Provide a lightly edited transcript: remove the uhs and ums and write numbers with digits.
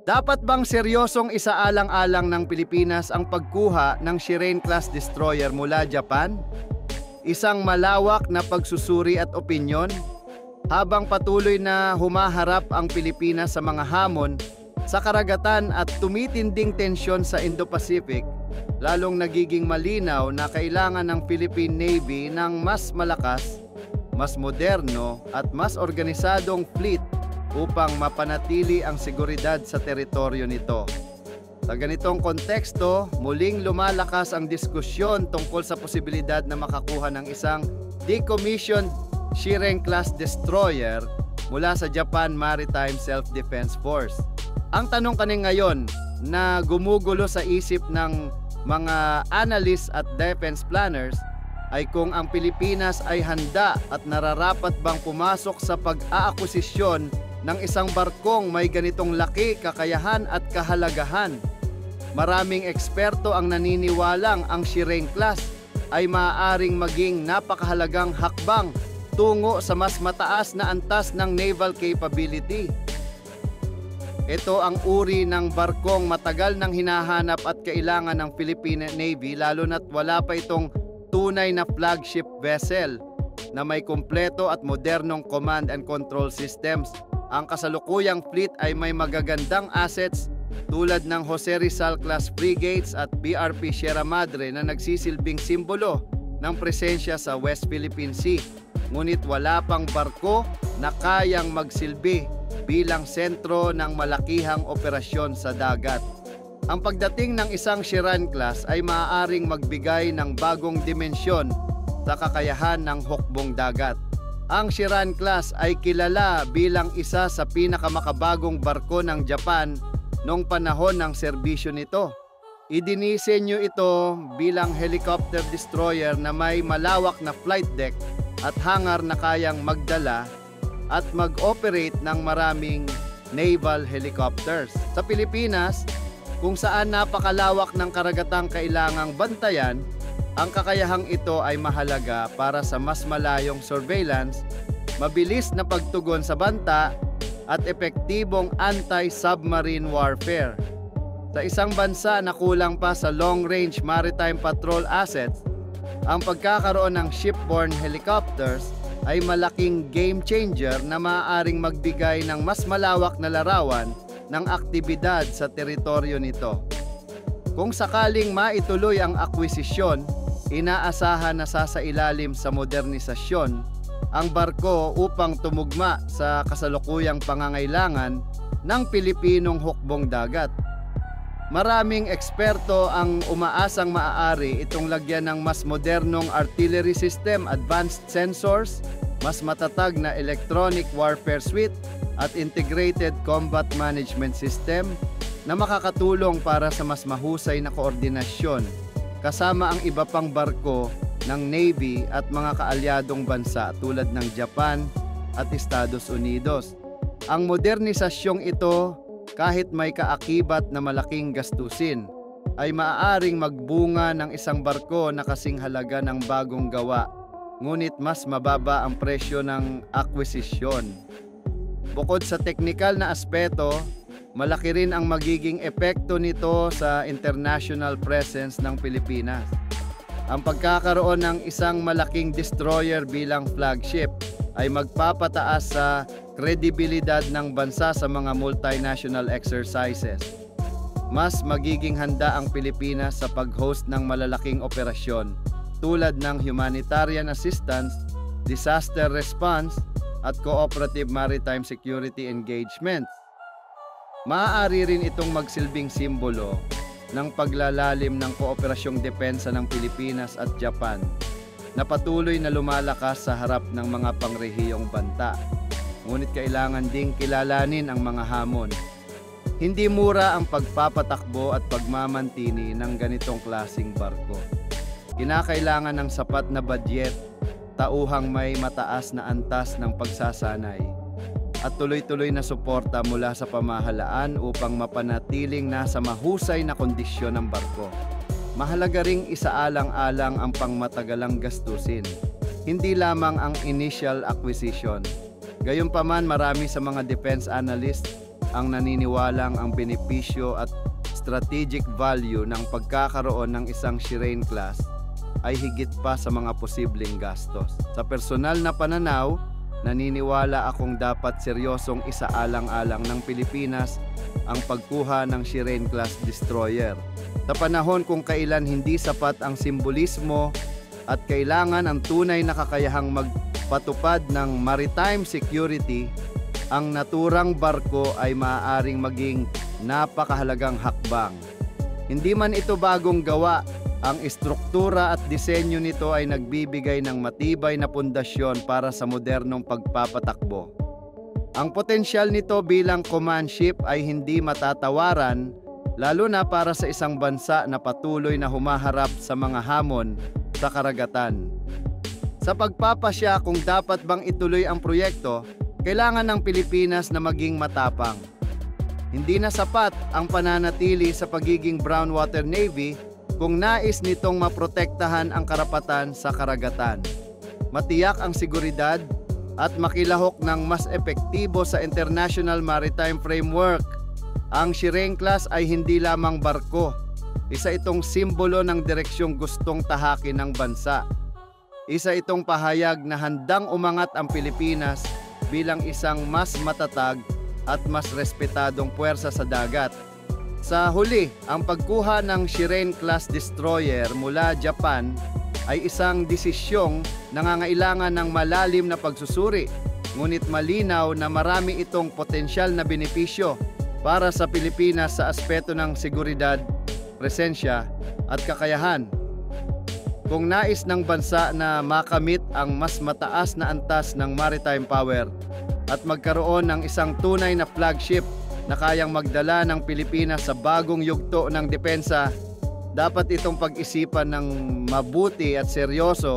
Dapat bang seryosong isaalang-alang ng Pilipinas ang pagkuha ng Shireen-class destroyer mula Japan? Isang malawak na pagsusuri at opinyon habang patuloy na humaharap ang Pilipinas sa mga hamon sa karagatan at tumitinding tensyon sa Indo-Pacific, lalong nagiging malinaw na kailangan ng Philippine Navy ng mas malakas, mas moderno at mas organisadong fleet upang mapanatili ang seguridad sa teritoryo nito. Sa ganitong konteksto, muling lumalakas ang diskusyon tungkol sa posibilidad na makakuha ng isang decommissioned Shireen-class destroyer mula sa Japan Maritime Self-Defense Force. Ang tanong kaning ngayon na gumugulo sa isip ng mga analysts at defense planners ay kung ang Pilipinas ay handa at nararapat bang pumasok sa pag-aakusisyon ng isang barkong may ganitong laki, kakayahan at kahalagahan. Maraming eksperto ang naniniwalang ang Shireen-class ay maaaring maging napakahalagang hakbang tungo sa mas mataas na antas ng naval capability. Ito ang uri ng barkong matagal nang hinahanap at kailangan ng Philippine Navy, lalo na't wala pa itong tunay na flagship vessel na may kumpleto at modernong command and control systems. Ang kasalukuyang fleet ay may magagandang assets tulad ng Jose Rizal-class frigates at BRP Sierra Madre na nagsisilbing simbolo ng presensya sa West Philippine Sea. Ngunit wala pang barko na kayang magsilbi bilang sentro ng malakihang operasyon sa dagat. Ang pagdating ng isang Shireen-class ay maaaring magbigay ng bagong dimensyon sa kakayahan ng hukbong dagat. Ang Shireen-class ay kilala bilang isa sa pinakamakabagong barko ng Japan noong panahon ng serbisyo nito. Idinisenyo ito bilang helicopter destroyer na may malawak na flight deck at hangar na kayang magdala at mag-operate ng maraming naval helicopters. Sa Pilipinas, kung saan napakalawak ng karagatang kailangang bantayan, ang kakayahang ito ay mahalaga para sa mas malayong surveillance, mabilis na pagtugon sa banta, at epektibong anti-submarine warfare. Sa isang bansa na kulang pa sa long-range maritime patrol assets, ang pagkakaroon ng shipborne helicopters ay malaking game changer na maaaring magbigay ng mas malawak na larawan ng aktibidad sa teritoryo nito. Kung sakaling maituloy ang akwisisyon, inaasahan na sasailalim sa modernisasyon ang barko upang tumugma sa kasalukuyang pangangailangan ng Pilipinong hukbong dagat. Maraming eksperto ang umaasang maaari itong lagyan ng mas modernong artillery system, advanced sensors, mas matatag na electronic warfare suite at integrated combat management system na makakatulong para sa mas mahusay na koordinasyon kasama ang iba pang barko ng Navy at mga kaalyadong bansa tulad ng Japan at Estados Unidos. Ang modernisasyong ito, kahit may kaakibat na malaking gastusin, ay maaaring magbunga ng isang barko na kasing halaga ng bagong gawa, ngunit mas mababa ang presyo ng akwisisyon. Bukod sa teknikal na aspeto, malaki rin ang magiging epekto nito sa international presence ng Pilipinas. Ang pagkakaroon ng isang malaking destroyer bilang flagship ay magpapataas sa kredibilidad ng bansa sa mga multinational exercises. Mas magiging handa ang Pilipinas sa pag-host ng malalaking operasyon tulad ng humanitarian assistance, disaster response, at cooperative maritime security engagements. Maaari rin itong magsilbing simbolo ng paglalalim ng kooperasyong depensa ng Pilipinas at Japan na patuloy na lumalakas sa harap ng mga pangrehiyong banta. Ngunit kailangan ding kilalanin ang mga hamon. Hindi mura ang pagpapatakbo at pagmamantini ng ganitong klasing barko. Kinakailangan ng sapat na budget, tauhang may mataas na antas ng pagsasanay, at tuloy-tuloy na suporta mula sa pamahalaan upang mapanatiling nasa mahusay na kondisyon ng barko. Mahalaga ring isaalang-alang ang pangmatagalang gastusin, hindi lamang ang initial acquisition. Gayunpaman, marami sa mga defense analysts ang naniniwalang ang benepisyo at strategic value ng pagkakaroon ng isang Shireen class ay higit pa sa mga posibleng gastos. Sa personal na pananaw, naniniwala akong dapat seryosong isaalang-alang ng Pilipinas ang pagkuha ng Shireen class destroyer. Sa panahon kung kailan hindi sapat ang simbolismo at kailangan ang tunay na kakayahang magpatupad ng maritime security, ang naturang barko ay maaaring maging napakahalagang hakbang. Hindi man ito bagong gawa, ang istruktura at disenyo nito ay nagbibigay ng matibay na pundasyon para sa modernong pagpapatakbo. Ang potensyal nito bilang command ship ay hindi matatawaran, lalo na para sa isang bansa na patuloy na humaharap sa mga hamon sa karagatan. Sa pagpapasya kung dapat bang ituloy ang proyekto, kailangan ng Pilipinas na maging matapang. Hindi na sapat ang pananatili sa pagiging brown water navy kung nais nitong maprotektahan ang karapatan sa karagatan, matiyak ang seguridad at makilahok ng mas epektibo sa International Maritime Framework. Ang Shireen class ay hindi lamang barko, isa itong simbolo ng direksyong gustong tahakin ng bansa. Isa itong pahayag na handang umangat ang Pilipinas bilang isang mas matatag at mas respetadong puwersa sa dagat. Sa huli, ang pagkuha ng Shireen class destroyer mula Japan ay isang desisyong nangangailangan ng malalim na pagsusuri, ngunit malinaw na marami itong potensyal na benepisyo para sa Pilipinas sa aspeto ng seguridad, presensya at kakayahan. Kung nais ng bansa na makamit ang mas mataas na antas ng maritime power at magkaroon ng isang tunay na flagship na kayang magdala ng Pilipinas sa bagong yugto ng depensa, dapat itong pag-isipan ng mabuti at seryoso